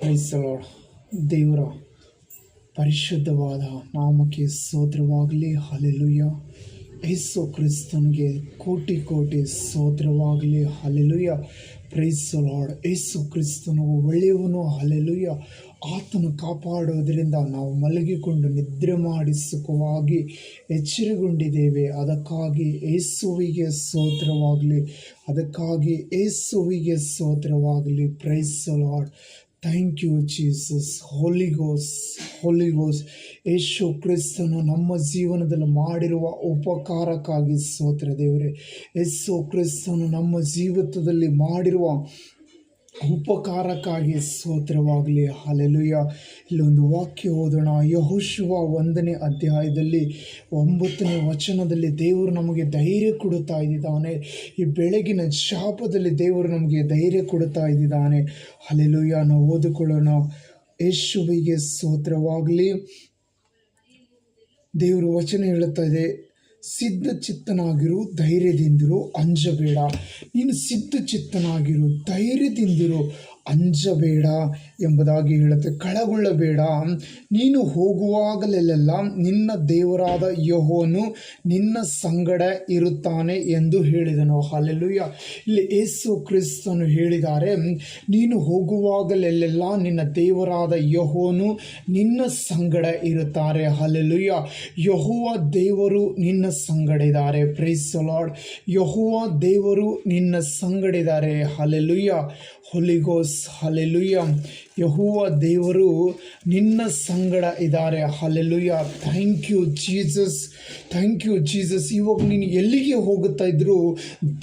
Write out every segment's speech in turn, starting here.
Price the lord. ದೇವರ ಪರಿಶುದ್ಧವಾದ ನಾಮಕ್ಕೆ ಸ್ತೋತ್ರವಾಗಲಿ. ಹಲ್ಲೆಲೂಯಾ. ಯೇಸು ಕ್ರಿಸ್ತನಿಗೆ ಕೋಟಿ ಕೋಟಿ ಸ್ತೋತ್ರವಾಗಲಿ. Hallelujah. Praise the Lord. Yesu ಕ್ರಿಸ್ತನು ಒಳ್ಳೆಯವನು. ಹಲ್ಲೆಲೂಯಾ. ಆತನು ಕಾಪಾಡೋದರಿಂದ ನಾವು ಮಲಗಿಕೊಂಡು ನಿದ್ರೆ ಮಾಡಿ ಸುಖವಾಗಿ ಎಚ್ಚರಗೊಂಡಿದ್ದೇವೆ. ಅದಕ್ಕಾಗಿ ಯೇಸುವಿಗೆ ಸ್ತೋತ್ರವಾಗಲಿ. ಅದಕ್ಕಾಗಿ ಯೇಸುವಿಗೆ ಸ್ತೋತ್ರವಾಗಲಿ. Praise the Lord. Thank you Jesus. Holy Ghost ಯೇಸು ಕ್ರಿಸ್ತನು ನಮ್ಮ ಜೀವನದಲ್ಲಿ ಮಾಡಿರುವ ಉಪಕಾರಕ್ಕಾಗಿ ಸ್ತೋತ್ರ ದೇವರೇ. ಯೇಸು ಕ್ರಿಸ್ತನು ನಮ್ಮ ಜೀವಿತದಲ್ಲಿ ಮಾಡಿರುವ ಉಪಕಾರಕ್ಕಾಗಿ ಸ್ತೋತ್ರವಾಗಲಿ. ಹಲ್ಲೆಲೂಯಾ. ಇಲ್ಲೊಂದು ವಾಕ್ಯ ಓದೋಣ. ಯೆಹೋಶುವ 1ನೇ ಅಧ್ಯಾಯದಲ್ಲಿ 9ನೇ ವಚನದಲ್ಲಿ ದೇವರು ನಮಗೆ ಧೈರ್ಯ ಕೊಡುತ್ತಾ ಇದ್ದಾನೆ. ಈ ಬೆಳಗಿನ ಶಾಪದಲ್ಲಿ ದೇವರು ನಮಗೆ ಧೈರ್ಯ ಕೊಡುತ್ತಾ ಇದ್ದಾನೆ. ಹಲ್ಲೆಲೂಯಾ. ನಾವು ಓದಿಕೊಳ್ಳೋಣ. ಯೇಸುವಿಗೆ ಸ್ತೋತ್ರವಾಗಲಿ. ದೇವರು ವಚನ ಹೇಳುತ್ತಾ ಇದೆ, ಸಿದ್ಧ ಚಿತ್ತನಾಗಿರು, ಧೈರ್ಯದಿಂದಿರು, ಅಂಜಬೇಡ. ನೀನು ಸಿದ್ಧ ಚಿತ್ತನಾಗಿರು, ಧೈರ್ಯದಿಂದಿರು, ಅಂಜಬೇಡ ಎಂಬುದಾಗಿ ಹೇಳುತ್ತೆ. ಕಳಗೊಳ್ಳಬೇಡ. ನೀನು ಹೋಗುವಾಗಲೆಲ್ಲ ನಿನ್ನ ದೇವರಾದ ಯೆಹೋವನು ನಿನ್ನ ಸಂಗಡ ಇರುತ್ತಾನೆ ಎಂದು ಹೇಳಿದನು. ಹಲ್ಲೆಲೂಯಾ. ಇಲ್ಲಿ ಯೇಸು ಕ್ರಿಸ್ತನು ಹೇಳಿದ್ದಾರೆ, ನೀನು ಹೋಗುವಾಗಲೆಲ್ಲ ನಿನ್ನ ದೇವರಾದ ಯೆಹೋವನು ನಿನ್ನ ಸಂಗಡ ಇರುತ್ತಾರೆ. ಹಲ್ಲೆಲೂಯಾ. ಯೆಹೋವ ದೇವರು ನಿನ್ನ ಸಂಗಡ ಇದ್ದಾರೆ. Price the lord. ಯೆಹೋವ ದೇವರು ನಿನ್ನ ಸಂಗಡ ಇದ್ದಾರೆ. ಹಲ್ಲೆಲೂಯಾ. Holy ghost. ಹಲ್ಲೆಲೂಯಾ. ಯೆಹೋವ ದೇವರು ನಿನ್ನ ಸಂಗಡ ಇದ್ದಾರೆ. Hallelujah. Thank you Jesus. Thank you Jesus. ಇವಾಗ ನೀನು ಎಲ್ಲಿಗೆ ಹೋಗುತ್ತಾ ಇದ್ರು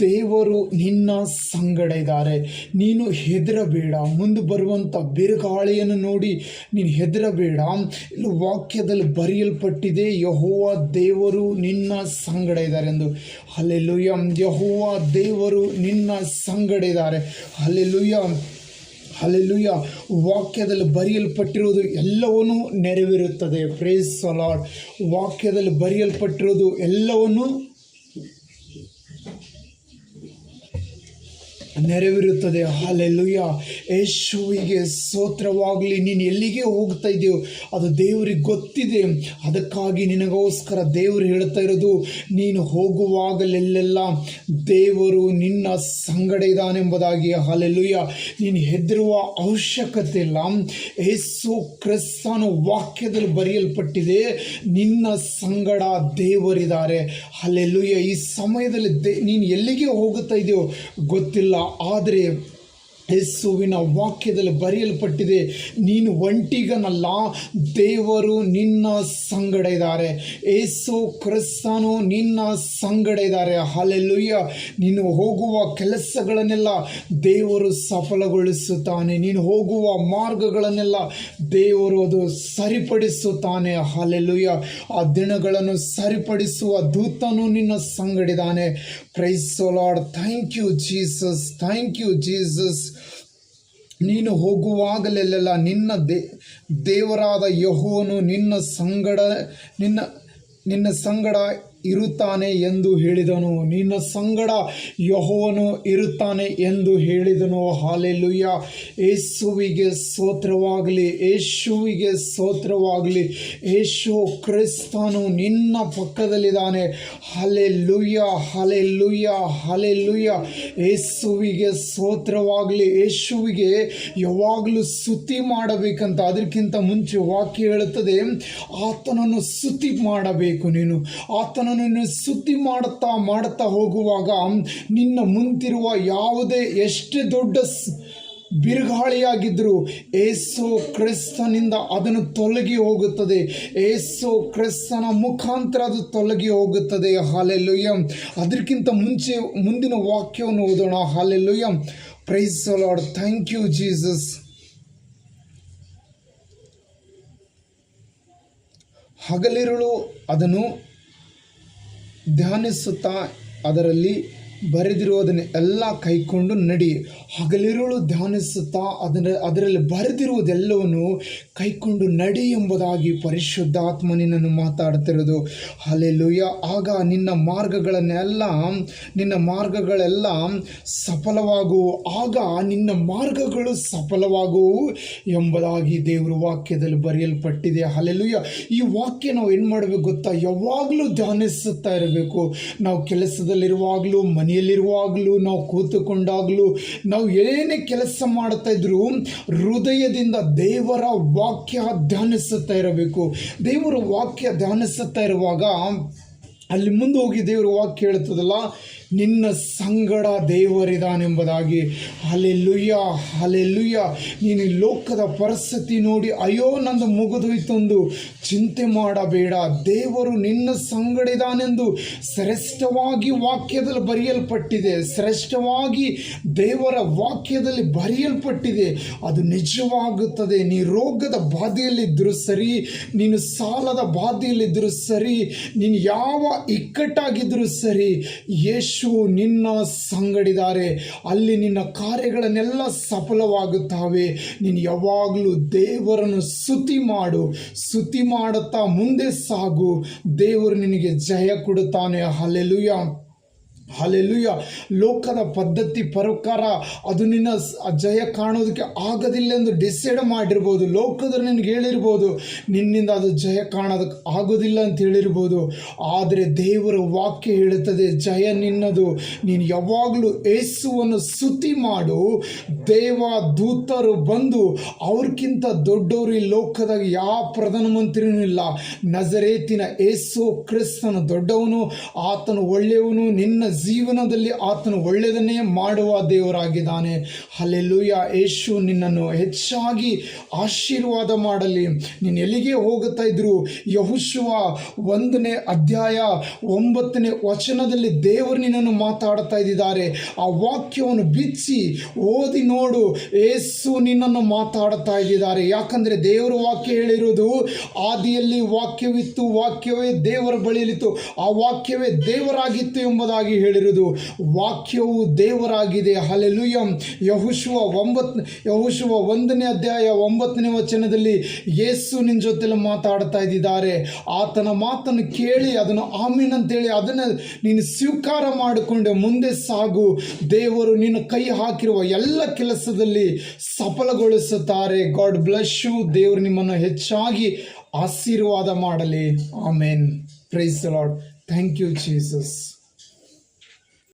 ದೇವರು ನಿನ್ನ ಸಂಗಡ ಇದ್ದಾರೆ. ನೀನು ಹೆದರಬೇಡ. ಮುಂದೆ ಬರುವಂಥ ಬಿರುಗಾಳಿಯನ್ನು ನೋಡಿ ನೀನು ಹೆದರಬೇಡ. ಇಲ್ಲಿ ವಾಕ್ಯದಲ್ಲಿ ಬರೆಯಲ್ಪಟ್ಟಿದೆ, ಯೆಹೋವ ದೇವರು ನಿನ್ನ ಸಂಗಡ ಇದ್ದಾರೆ ಎಂದು. ಹಲ್ಲೆಲೂಯಾ. ಯೆಹೋವ ದೇವರು ನಿನ್ನ ಸಂಗಡ ಇದ್ದಾರೆ. ಹಲ್ಲೆಲೂಯಾ. ಹಲ್ಲೆಲೂಯಾ. ವಾಕ್ಯದಲ್ಲಿ ಬರೆಯಲ್ಪಟ್ಟಿರುವುದು ಎಲ್ಲವನ್ನೂ ನೆರವೇರುತ್ತದೆ. Price the lord. ವಾಕ್ಯದಲ್ಲಿ ಬರೆಯಲ್ಪಟ್ಟಿರುವುದು ಎಲ್ಲವನ್ನೂ ನೆರವೇರುತ್ತದೆ. ಹಲ್ಲೆಲೂಯಾ. ಯೇಸುವಿಗೆ ಸ್ತೋತ್ರವಾಗಲಿ. ನೀನು ಎಲ್ಲಿಗೆ ಹೋಗ್ತಾ ಇದೆಯೋ ಅದು ದೇವರಿಗೆ ಗೊತ್ತಿದೆ. ಅದಕ್ಕಾಗಿ ನಿನಗೋಸ್ಕರ ದೇವರು ಹೇಳ್ತಾ ಇರೋದು, ನೀನು ಹೋಗುವಾಗಲೆಲ್ಲ ದೇವರು ನಿನ್ನ ಸಂಗಡ ಇದ್ದಾನೆಂಬುದಾಗಿ. ಹಲ್ಲೆಲೂಯಾ. ನೀನು ಹೆದರುವ ಅವಶ್ಯಕತೆ ಇಲ್ಲ. ಯೇಸು ಕ್ರಿಸ್ತನ ವಾಕ್ಯದಲ್ಲಿ ಬರೆಯಲ್ಪಟ್ಟಿದೆ, ನಿನ್ನ ಸಂಗಡ ದೇವರಿದ್ದಾರೆ. ಹಲ್ಲೆಲೂಯಾ. ಈ ಸಮಯದಲ್ಲಿ ನೀನು ಎಲ್ಲಿಗೆ ಹೋಗುತ್ತಾ ಇದೆಯೋ ಗೊತ್ತಿಲ್ಲ, ಆದರೆ ಯೇಸುವಿನ ವಾಕ್ಯದಲ್ಲಿ ಬರೆಯಲ್ಪಟ್ಟಿದೆ, ನೀನು ಒಂಟಿಗನಲ್ಲ, ದೇವರು ನಿನ್ನ ಸಂಗಡ ಇದ್ದಾರೆ. ಯೇಸು ಕ್ರಿಸ್ತನು ನಿನ್ನ ಸಂಗಡ ಇದ್ದಾರೆ. ಹಲ್ಲೆಲೂಯಾ. ನೀನು ಹೋಗುವ ಕೆಲಸಗಳನ್ನೆಲ್ಲ ದೇವರು ಸಫಲಗೊಳಿಸುತ್ತಾನೆ. ನೀನು ಹೋಗುವ ಮಾರ್ಗಗಳನ್ನೆಲ್ಲ ದೇವರು ಅದು ಸರಿಪಡಿಸುತ್ತಾನೆ. ಹಲ್ಲೆಲೂಯಾ. ಆ ದಿನಗಳನ್ನು ಸರಿಪಡಿಸುವ ದೂತನು ನಿನ್ನ ಸಂಗಡಿದ್ದಾನೆ. Praise the Lord. Thank you Jesus. Thank you Jesus. ನೀನು ಹೋಗುವಾಗಲೆಲ್ಲ ನಿನ್ನ ದೇವರಾದ ಯೆಹೋವನು ನಿನ್ನ ಸಂಗಡ ಇರುತ್ತಾನೆ ಎಂದು ಹೇಳಿದನು. ನಿನ್ನ ಸಂಗಡ ಯೆಹೋವನು ಇರುತ್ತಾನೆ ಎಂದು ಹೇಳಿದನು. ಹಲ್ಲೆಲೂಯಾ. ಯೇಸುವಿಗೆ ಸ್ತೋತ್ರವಾಗಲಿ. ಯೇಸುವಿಗೆ ಸ್ತೋತ್ರವಾಗಲಿ. ಯೇಸು ಕ್ರಿಸ್ತನು ನಿನ್ನ ಪಕ್ಕದಲ್ಲಿದ್ದಾನೆ. ಹಲ್ಲೆಲೂಯಾ. ಹಲ್ಲೆಲೂಯಾ. ಹಲ್ಲೆಲೂಯಾ. ಯೇಸುವಿಗೆ ಸ್ತೋತ್ರವಾಗಲಿ. ಯೇಸುವಿಗೆ ಯಾವಾಗಲೂ ಸ್ತುತಿ ಮಾಡಬೇಕಂತ. ಅದಕ್ಕಿಂತ ಮುಂಚೆ ವಾಕ್ಯ ಹೇಳುತ್ತದೆ, ಆತನನ್ನು ಸ್ತುತಿ ಮಾಡಬೇಕು. ನೀನು ಆತನನ್ನು ಸ್ತುತಿ ಮಾಡುತ್ತಾ ಹೋಗುವಾಗ ನಿನ್ನ ಮುಂದಿರುವ ಯಾವುದೇ ಎಷ್ಟೇ ದೊಡ್ಡ ಬಿರುಗಾಳಿಯಾಗಿದ್ದರೂ ಯೇಸು ಕ್ರಿಸ್ತನಿಂದ ಅದನ್ನು ತೊಲಗಿ ಹೋಗುತ್ತದೆ. ಯೇಸು ಕ್ರಿಸ್ತನ ಮುಖಾಂತರ ಅದು ತೊಲಗಿ ಹೋಗುತ್ತದೆ. ಹಲ್ಲೆಲೂಯಾ. ಅದಕ್ಕಿಂತ ಮುಂಚೆ ಮುಂದಿನ ವಾಕ್ಯವನ್ನು ಓದೋಣ. Hallelujah. Praise the Lord. Thank you Jesus. ಹಗಲಿರುಳು ಅದನ್ನು ಧ್ಯಾನಿಸುತ್ತಾ ಅದರಲ್ಲಿ ಬರೆದಿರುವುದನ್ನು ಎಲ್ಲ ಕೈಕೊಂಡು ನಡಿ. ಹಗಲಿರುಳು ಧ್ಯಾನಿಸುತ್ತಾ ಅದರಲ್ಲಿ ಬರೆದಿರುವುದೆಲ್ಲವನ್ನು ಕೈಕೊಂಡು ನಡಿ ಎಂಬುದಾಗಿ ಪರಿಶುದ್ಧಾತ್ಮ ನಿನ್ನನ್ನು ಮಾತಾಡ್ತಿರೋದು. ಹಲ್ಲೆಲೂಯಾ. ಆಗ ನಿನ್ನ ಮಾರ್ಗಗಳೆಲ್ಲ ಸಫಲವಾಗುವು. ಆಗ ನಿನ್ನ ಮಾರ್ಗಗಳು ಸಫಲವಾಗುವು ಎಂಬುದಾಗಿ ದೇವರ ವಾಕ್ಯದಲ್ಲಿ ಬರೆಯಲ್ಪಟ್ಟಿದೆ. ಹಲ್ಲೆಲೂಯಾ. ಈ ವಾಕ್ಯ ನಾವು ಏನು ಮಾಡಬೇಕು ಗೊತ್ತಾ? ಯಾವಾಗಲೂ ಧ್ಯಾನಿಸುತ್ತಾ ಇರಬೇಕು. ನಾವು ಕೆಲಸದಲ್ಲಿರುವಾಗಲೂ, ಮನೆಯಲ್ಲಿರುವಾಗಲೂ, ನಾವು ಕೂತುಕೊಂಡಾಗಲೂ, ನಾವು ಏನೇ ಕೆಲಸ ಮಾಡ್ತಾ ಇದ್ರು ಹೃದಯದಿಂದ ದೇವರ ವಾಕ್ಯ ಧ್ಯಾನಿಸುತ್ತಾ ಇರಬೇಕು. ದೇವರ ವಾಕ್ಯ ಧ್ಯಾನಿಸುತ್ತಾ ಇರುವಾಗ ಅಲ್ಲಿ ಮುಂದೆ ಹೋಗಿ ದೇವರ ವಾಕ್ಯ ಹೇಳ್ತದಲ್ಲ, ನಿನ್ನ ಸಂಗಡ ದೇವರಿದಾನೆಂಬುದಾಗಿ. Hallelujah, hallelujah. ನೀನು ಲೋಕದ ಪರಿಸ್ಥಿತಿ ನೋಡಿ ಅಯ್ಯೋ ನಂದು ಮುಗಿದೋಯ್ತೊಂದು ಚಿಂತೆ ಮಾಡಬೇಡ. ದೇವರು ನಿನ್ನ ಸಂಗಡ ಇದ್ದಾನೆಂದು ಶ್ರೇಷ್ಠವಾಗಿ ವಾಕ್ಯದಲ್ಲಿ ಬರೆಯಲ್ಪಟ್ಟಿದೆ. ಶ್ರೇಷ್ಠವಾಗಿ ದೇವರ ವಾಕ್ಯದಲ್ಲಿ ಬರೆಯಲ್ಪಟ್ಟಿದೆ. ಅದು ನಿಜವಾಗುತ್ತದೆ. ನೀ ರೋಗದ ಬಾಧೆಯಲ್ಲಿದ್ದರೂ ಸರಿ, ನೀನು ಸಾಲದ ಬಾಧೆಯಲ್ಲಿದ್ದರೂ ಸರಿ, ನೀನು ಯಾವ ಇಕ್ಕಟ್ಟಾಗಿದ್ದರೂ ಸರಿ, ಯೇಸು ನಿನ್ನ ಸಂಗಡಿದ್ದಾರೆ. ಅಲ್ಲಿ ನಿನ್ನ ಕಾರ್ಯಗಳನ್ನೆಲ್ಲ ಸಫಲವಾಗುತ್ತವೆ. ನೀನು ಯಾವಾಗಲೂ ದೇವರನ್ನು ಸ್ತುತಿ ಮಾಡುತ್ತಾ ಮುಂದೆ ಸಾಗು. ದೇವರು ನಿನಗೆ ಜಯ ಕೊಡುತ್ತಾನೆ. Hallelujah, hallelujah. ಲೋಕದ ಪದ್ಧತಿ ಪ್ರಕಾರ ಅದು ನಿನ್ನ ಜಯ ಕಾಣೋದಕ್ಕೆ ಆಗೋದಿಲ್ಲ ಎಂದು ಡಿಸೈಡ್ ಮಾಡಿರ್ಬೋದು. ಲೋಕದಲ್ಲಿ ನಿನಗೆ ಹೇಳಿರ್ಬೋದು ನಿನ್ನಿಂದ ಅದು ಜಯ ಕಾಣೋದಕ್ಕೆ ಆಗೋದಿಲ್ಲ ಅಂತ ಹೇಳಿರ್ಬೋದು. ಆದರೆ ದೇವರ ವಾಕ್ಯ ಹೇಳುತ್ತದೆ ಜಯ ನಿನ್ನದು. ನೀನು ಯಾವಾಗಲೂ ಯೇಸುವನ್ನು ಸ್ತುತಿ ಮಾಡು. ದೇವ ದೂತರು ಬಂದು ಅವ್ರಿಗಿಂತ ದೊಡ್ಡವರು ಈ ಲೋಕದಾಗ ಯಾವ ಪ್ರಧಾನಮಂತ್ರಿನೂ ಇಲ್ಲ. ನಜರೇತಿನ ಯೇಸು ಕ್ರಿಸ್ತನು ದೊಡ್ಡವನು, ಆತನು ಒಳ್ಳೆಯವನು. ನಿನ್ನ ಜೀವನದಲ್ಲಿ ಆತನು ಒಳ್ಳೆಯದನ್ನೇ ಮಾಡುವ ದೇವರಾಗಿದ್ದಾನೆ. ಹಲ್ಲೆಲೂಯಾ. ಯೇಸು ನಿನ್ನನ್ನು ಹೆಚ್ಚಾಗಿ ಆಶೀರ್ವಾದ ಮಾಡಲಿ. ನೀನು ಎಲ್ಲಿಗೆ ಹೋಗುತ್ತಾ ಇದ್ರು ಯೆಹೋಶುವ 1ನೇ ಅಧ್ಯಾಯ 9ನೇ ವಚನದಲ್ಲಿ ದೇವರು ನಿನ್ನನ್ನು ಮಾತಾಡ್ತಾ ಇದ್ದಾರೆ. ಆ ವಾಕ್ಯವನ್ನು ಬಿಚ್ಚಿ ಓದಿ ನೋಡು. ಯೇಸು ನಿನ್ನನ್ನು ಮಾತಾಡ್ತಾ ಇದ್ದಾರೆ. ಯಾಕಂದರೆ ದೇವರ ವಾಕ್ಯ ಹೇಳಿರುವುದು ಆದಿಯಲ್ಲಿ ವಾಕ್ಯವಿತ್ತು, ವಾಕ್ಯವೇ ದೇವರ ಬಳಿಯಲ್ಲಿತ್ತು, ಆ ವಾಕ್ಯವೇ ದೇವರಾಗಿತ್ತು ಎಂಬುದಾಗಿ ಹೇಳಿರುವುದು. ವಾಕ್ಯವು ದೇವರಾಗಿದೆ. ಹಲ್ಲೆಲೂಯಾ. ಯೆಹೋಶುವ 1ನೇ ಅಧ್ಯಾಯ 9ನೇ ವಚನದಲ್ಲಿ ಯೇಸು ನಿನ್ನ ಜೊತೆಲಿ ಮಾತಾಡ್ತಾ ಇದ್ದಾರೆ. ಆತನ ಮಾತನ್ನು ಕೇಳಿ ಅದನ್ನು ಆಮೀನ್ ಅಂತೇಳಿ ಅದನ್ನು ನೀನು ಸ್ವೀಕಾರ ಮಾಡಿಕೊಂಡು ಮುಂದೆ ಸಾಗು. ದೇವರು ನಿನ್ನ ಕೈ ಹಾಕಿರುವ ಎಲ್ಲ ಕೆಲಸದಲ್ಲಿ ಸಫಲಗೊಳಿಸುತ್ತಾರೆ. God bless you. ದೇವರು ನಿಮ್ಮನ್ನು ಹೆಚ್ಚಾಗಿ ಆಶೀರ್ವಾದ ಮಾಡಲಿ. Amen. Praise the Lord. Thank you Jesus.